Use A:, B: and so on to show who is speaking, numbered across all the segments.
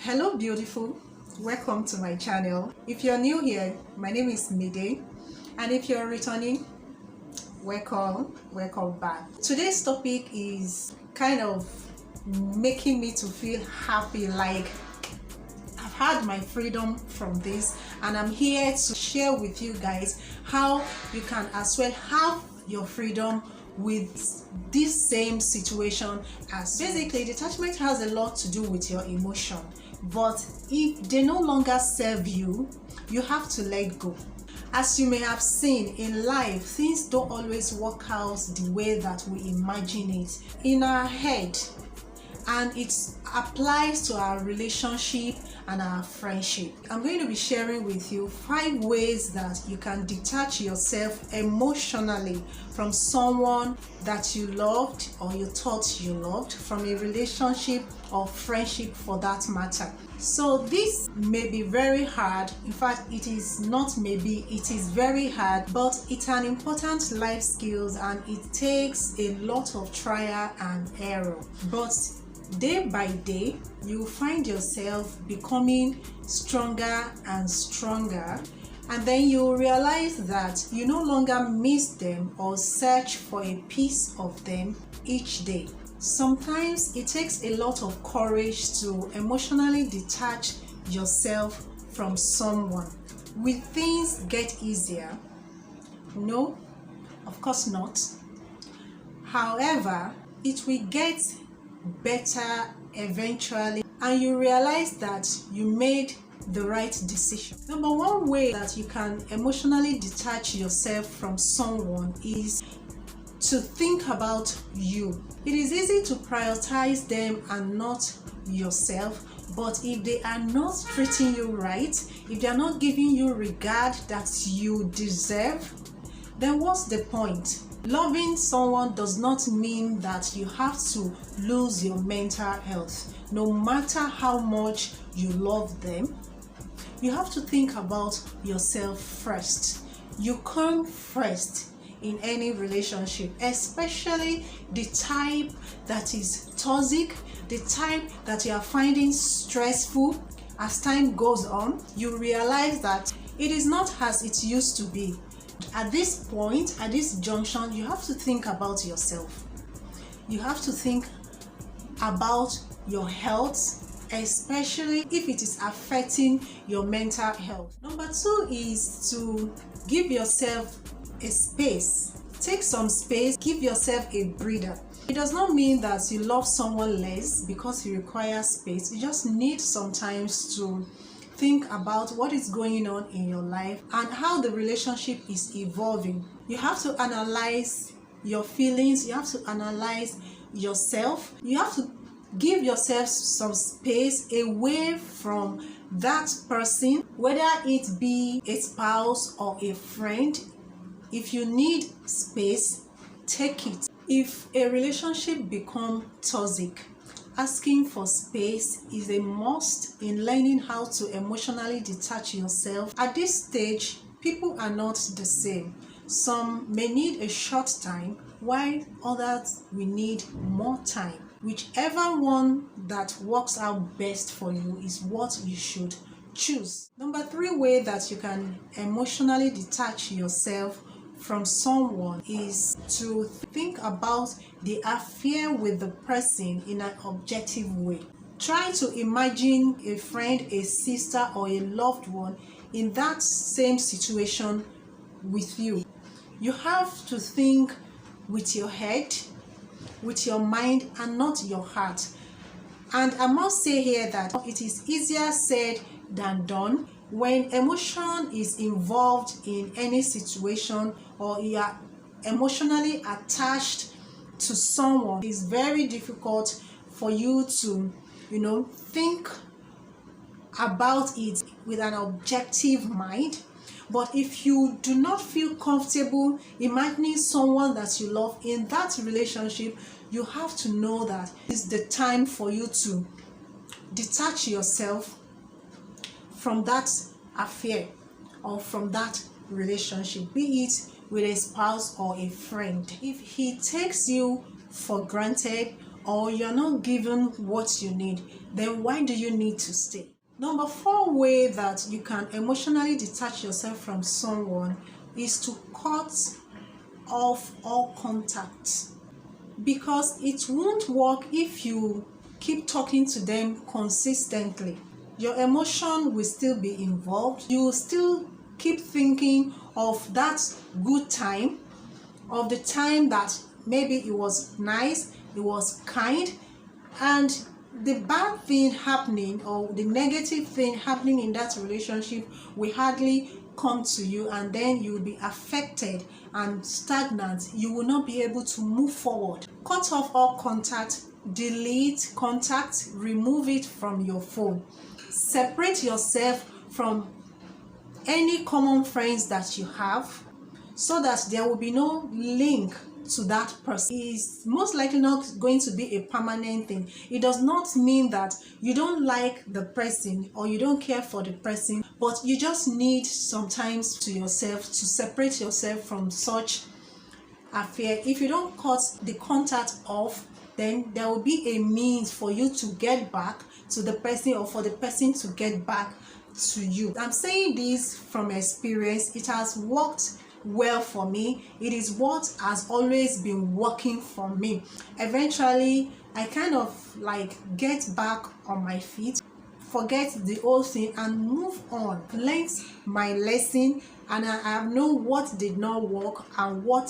A: Hello beautiful, welcome to my channel. If you're new here, my name is Mide, and if you're returning, welcome back. Today's topic is kind of making me to feel happy, like I've had my freedom from this, and I'm here to share with you guys how you can as well have your freedom with this same situation. As basically, detachment has a lot to do with your emotion, but if they no longer serve you, you have to let go. As you may have seen in life, things don't always work out the way that we imagine it in our head, and it applies to our relationship and our friendship. I'm going to be sharing with you 5 ways that you can detach yourself emotionally from someone that you loved or you thought you loved, from a relationship or friendship for that matter. So this may be very hard. In fact, it is not maybe, it is very hard, but it's an important life skills and it takes a lot of trial and error. But day by day, you find yourself becoming stronger and stronger, and then you realize that you no longer miss them or search for a piece of them each day. Sometimes it takes a lot of courage to emotionally detach yourself from someone. Will things get easier? No, of course not. However, it will get better eventually, and you realize that you made the right decision. Number one way that you can emotionally detach yourself from someone is to think about you. It is easy to prioritize them and not yourself, but if they are not treating you right, if they are not giving you regard that you deserve, then what's the point? Loving someone does not mean that you have to lose your mental health. No matter how much you love them, you have to think about yourself first. You come first in any relationship, especially the type that is toxic, the type that you are finding stressful. As time goes on, you realize that it is not as it used to be. At this point, at this junction, you have to think about yourself. You have to think about your health, especially if it is affecting your mental health. Number 2 is to give yourself a space. Take some space, give yourself a breather. It does not mean that you love someone less because you require space. You just need sometimes to think about what is going on in your life and how the relationship is evolving. You have to analyze your feelings, you have to analyze yourself, you have to give yourself some space away from that person, whether it be a spouse or a friend. If you need space, take it. If a relationship becomes toxic, asking for space is a must in learning how to emotionally detach yourself. At this stage, people are not the same. Some may need a short time, while others will need more time. Whichever one that works out best for you is what you should choose. Number 3 way that you can emotionally detach yourself from someone is to think about the affair with the person in an objective way. Try to imagine a friend, a sister, or a loved one in that same situation with you. You have to think with your head, with your mind, and not your heart. And I must say here that it is easier said than done. When emotion is involved in any situation, or you are emotionally attached to someone, it's very difficult for you to, think about it with an objective mind. But if you do not feel comfortable imagining someone that you love in that relationship, you have to know that it's the time for you to detach yourself from that affair or from that relationship, be it with a spouse or a friend. If he takes you for granted, or you're not given what you need, then why do you need to stay? Number 4 way that you can emotionally detach yourself from someone is to cut off all contact, because it won't work if you keep talking to them consistently. Your emotion will still be involved. You will still keep thinking of that good time, of the time that maybe it was nice, it was kind, and the bad thing happening or the negative thing happening in that relationship will hardly come to you, and then you will be affected and stagnant. You will not be able to move forward. Cut off all contact, delete contact, remove it from your phone. Separate yourself from any common friends that you have, so that there will be no link to that person. It's most likely not going to be a permanent thing. It does not mean that you don't like the person or you don't care for the person, but you just need sometimes to yourself to separate yourself from such affair. If you don't cut the contact off, then there will be a means for you to get back to the person or for the person to get back to you. I'm saying this from experience. It has worked well for me. It is what has always been working for me. Eventually I kind of like get back on my feet, forget the old thing and move on. Learned my lesson, and I have known what did not work and what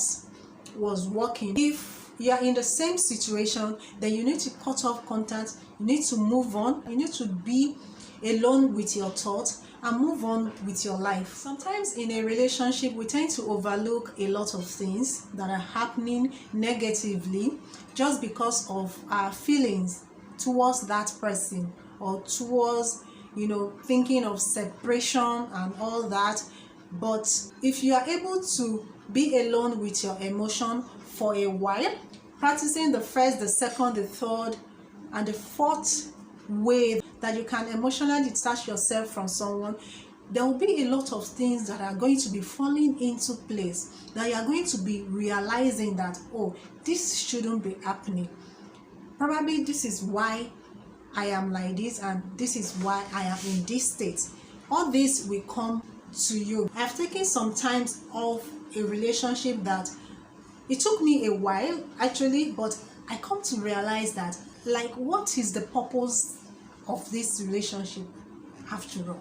A: was working. If you are in the same situation, then you need to cut off contact, you need to move on, you need to be alone with your thoughts and move on with your life. Sometimes in a relationship, we tend to overlook a lot of things that are happening negatively just because of our feelings towards that person, or towards, thinking of separation and all that. But if you are able to be alone with your emotion for a while, practicing the first, the second, the third, and the fourth way that you can emotionally detach yourself from someone, there will be a lot of things that are going to be falling into place, that you are going to be realizing that, oh, this shouldn't be happening. Probably this is why I am like this, and this is why I am in this state. All this will come to you. I have taken some time off a relationship that it took me a while actually, but I come to realize that, like, what is the purpose of this relationship after all?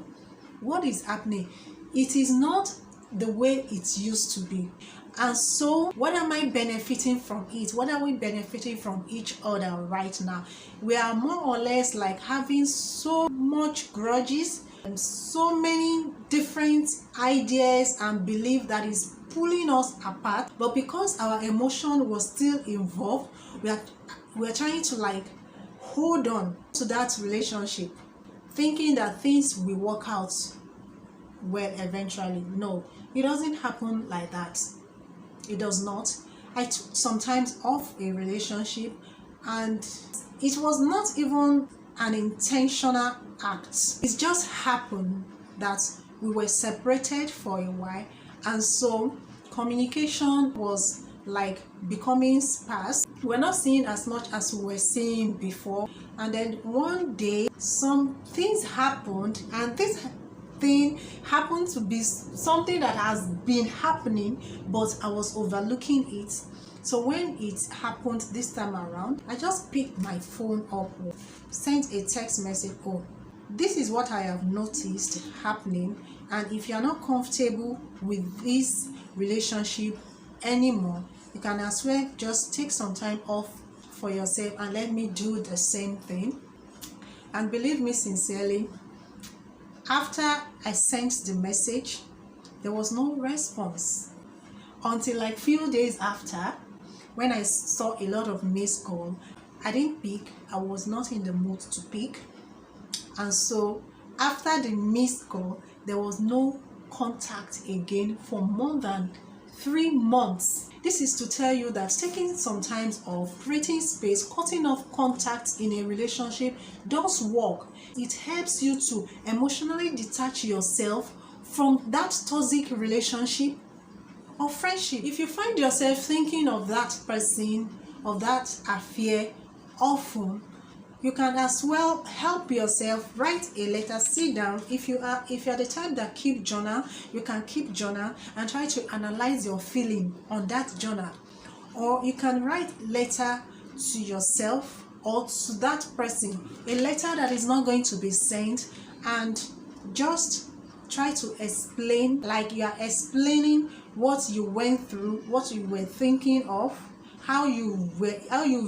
A: What is happening? It is not the way it used to be. And so what am I benefiting from it? What are we benefiting from each other right now? We are more or less like having so much grudges and so many different ideas and belief that is pulling us apart. But because our emotion was still involved, we are trying to like hold on to that relationship, thinking that things will work out well eventually. No, it doesn't happen like that. It does not. I took sometimes off a relationship, and it was not even an intentional act. It just happened that we were separated for a while, and so communication was like becoming sparse. We're not seeing as much as we were seeing before. And then one day some things happened, and this thing happened to be something that has been happening, but I was overlooking it. So when it happened this time around, I just picked my phone up, sent a text message, oh, this is what I have noticed happening, and if you are not comfortable with this relationship anymore, you can as well just take some time off for yourself and let me do the same thing. And believe me sincerely, after I sent the message, there was no response until like few days after, when I saw a lot of missed call. I didn't pick. I was not in the mood to pick. And so after the missed call, there was no contact again for more than 3 months. This is to tell you that taking some time off, creating space, cutting off contacts in a relationship does work. It helps you to emotionally detach yourself from that toxic relationship or friendship. If you find yourself thinking of that person, of that affair often, you can as well help yourself write a letter. Sit down. If you're the type that keep journal, you can keep journal and try to analyze your feeling on that journal. Or you can write letter to yourself or to that person, a letter that is not going to be sent, and just try to explain, like you are explaining what you went through, what you were thinking of, how you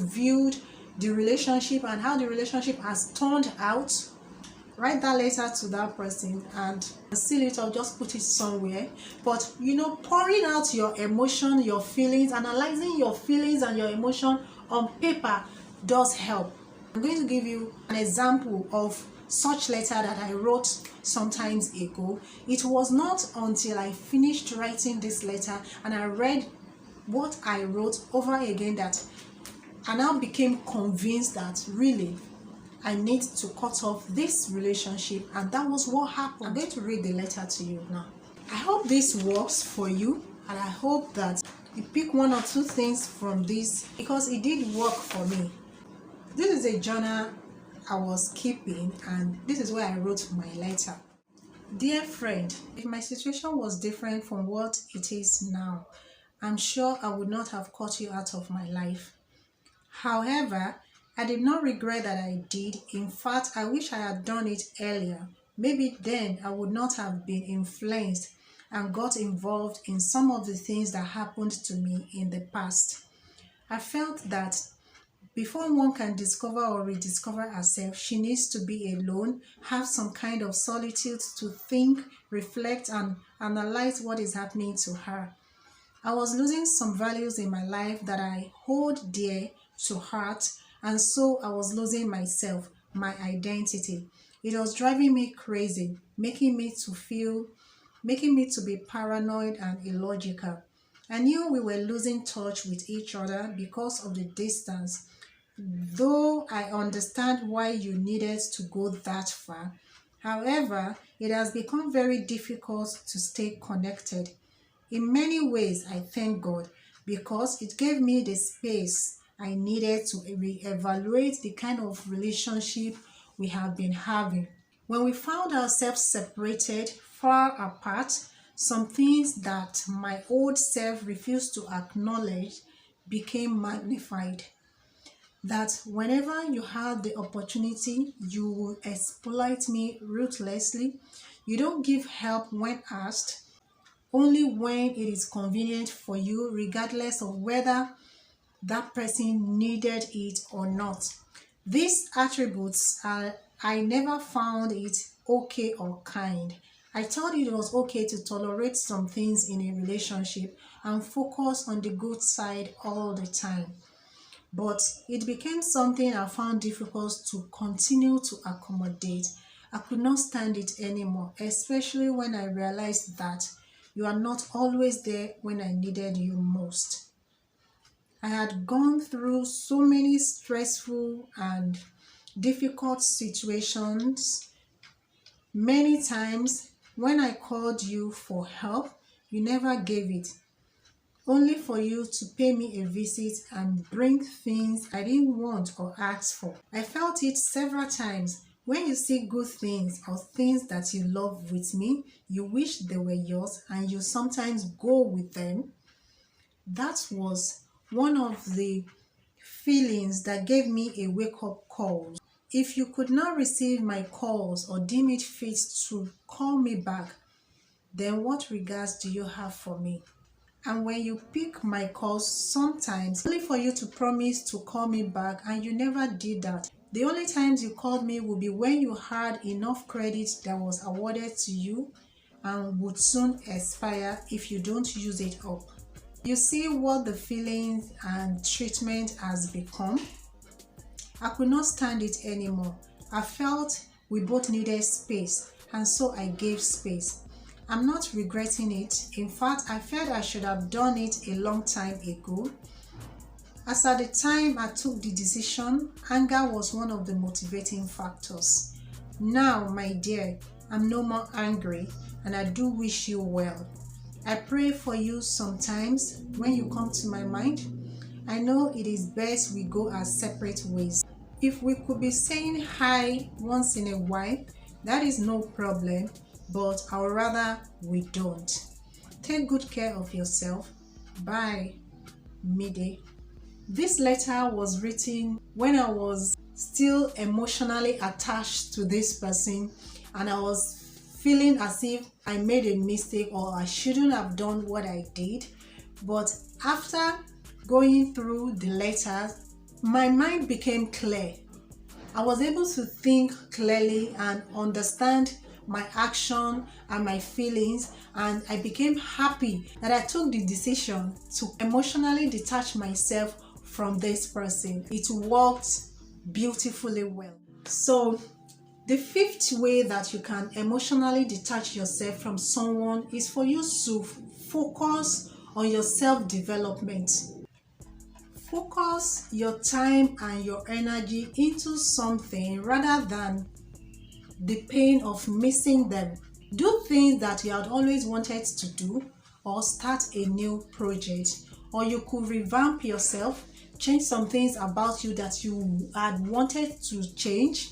A: viewed the relationship and how the relationship has turned out. Write that letter to that person and seal it up, just put it somewhere. But pouring out your emotion, your feelings, analyzing your feelings and your emotion on paper does help. I'm going to give you an example of such letter that I wrote sometimes ago. It was not until I finished writing this letter and I read what I wrote over again that I now became convinced that really I need to cut off this relationship, and that was what happened. I'm going to read the letter to you now. I hope this works for you, and I hope that you pick one or two things from this, because it did work for me. This is a journal I was keeping, and this is where I wrote my letter. Dear friend, if my situation was different from what it is now, I'm sure I would not have cut you out of my life. However, I did not regret that I did. In fact, I wish I had done it earlier. Maybe then I would not have been influenced and got involved in some of the things that happened to me in the past. I felt that before one can discover or rediscover herself, she needs to be alone, have some kind of solitude to think, reflect, and analyze what is happening to her. I was losing some values in my life that I hold dear to heart, and so I was losing myself, my identity. It was driving me crazy, making me to be paranoid and illogical. I knew we were losing touch with each other because of the distance. Though I understand why you needed to go that far, however, it has become very difficult to stay connected. In many ways, I thank God because it gave me the space I needed to reevaluate the kind of relationship we have been having. When we found ourselves separated, far apart, some things that my old self refused to acknowledge became magnified. That whenever you had the opportunity, you will exploit me ruthlessly. You don't give help when asked, only when it is convenient for you, regardless of whether that person needed it or not. These attributes I never found it okay or kind. I thought it was okay to tolerate some things in a relationship and focus on the good side all the time. But it became something I found difficult to continue to accommodate. I could not stand it anymore, especially when I realized that you are not always there when I needed you most. I had gone through so many stressful and difficult situations. Many times when I called you for help, you never gave it, only for you to pay me a visit and bring things I didn't want or ask for. I felt it several times. When you see good things or things that you love with me, you wish they were yours and you sometimes go with them. That was one of the feelings that gave me a wake-up call. If you could not receive my calls or deem it fit to call me back, then what regards do you have for me? And when you pick my calls, sometimes only for you to promise to call me back, and you never did that. The only times you called me would be when you had enough credit that was awarded to you and would soon expire if you don't use it up. You see what the feelings and treatment has become? I could not stand it anymore. I felt we both needed space, and so I gave space. I'm not regretting it. In fact, I felt I should have done it a long time ago. As at the time I took the decision, anger was one of the motivating factors. Now, my dear, I'm no more angry, and I do wish you well. I pray for you sometimes when you come to my mind. I know it is best we go our separate ways. If we could be saying hi once in a while, that is no problem, but I would rather we don't. Take good care of yourself. Bye. Mide. This letter was written when I was still emotionally attached to this person, and I was feeling as if I made a mistake or I shouldn't have done what I did. But after going through the letters, my mind became clear. I was able to think clearly and understand my action and my feelings, and I became happy that I took the decision to emotionally detach myself from this person. It worked beautifully well. So the fifth way that you can emotionally detach yourself from someone is for you to focus on your self-development. Focus your time and your energy into something rather than the pain of missing them. Do things that you had always wanted to do, or start a new project, or you could revamp yourself, change some things about you that you had wanted to change.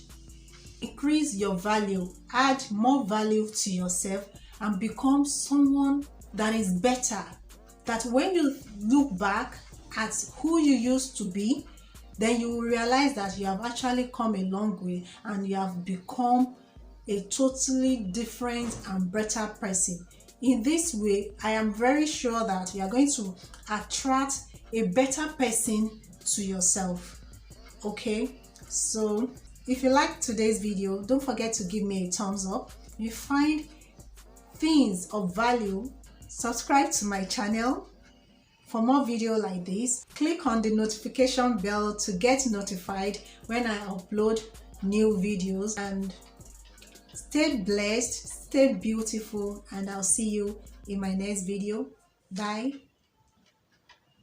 A: Increase your value, add more value to yourself, and become someone that is better. That when you look back at who you used to be, then you will realize that you have actually come a long way and you have become a totally different and better person. In this way, I am very sure that you are going to attract a better person to yourself. Okay, so if you like today's video, don't forget to give me a thumbs up. If you find things of value, subscribe to my channel for more video like this. Click on the notification bell to get notified when I upload new videos, and stay blessed, stay beautiful, and I'll see you in my next video. Bye.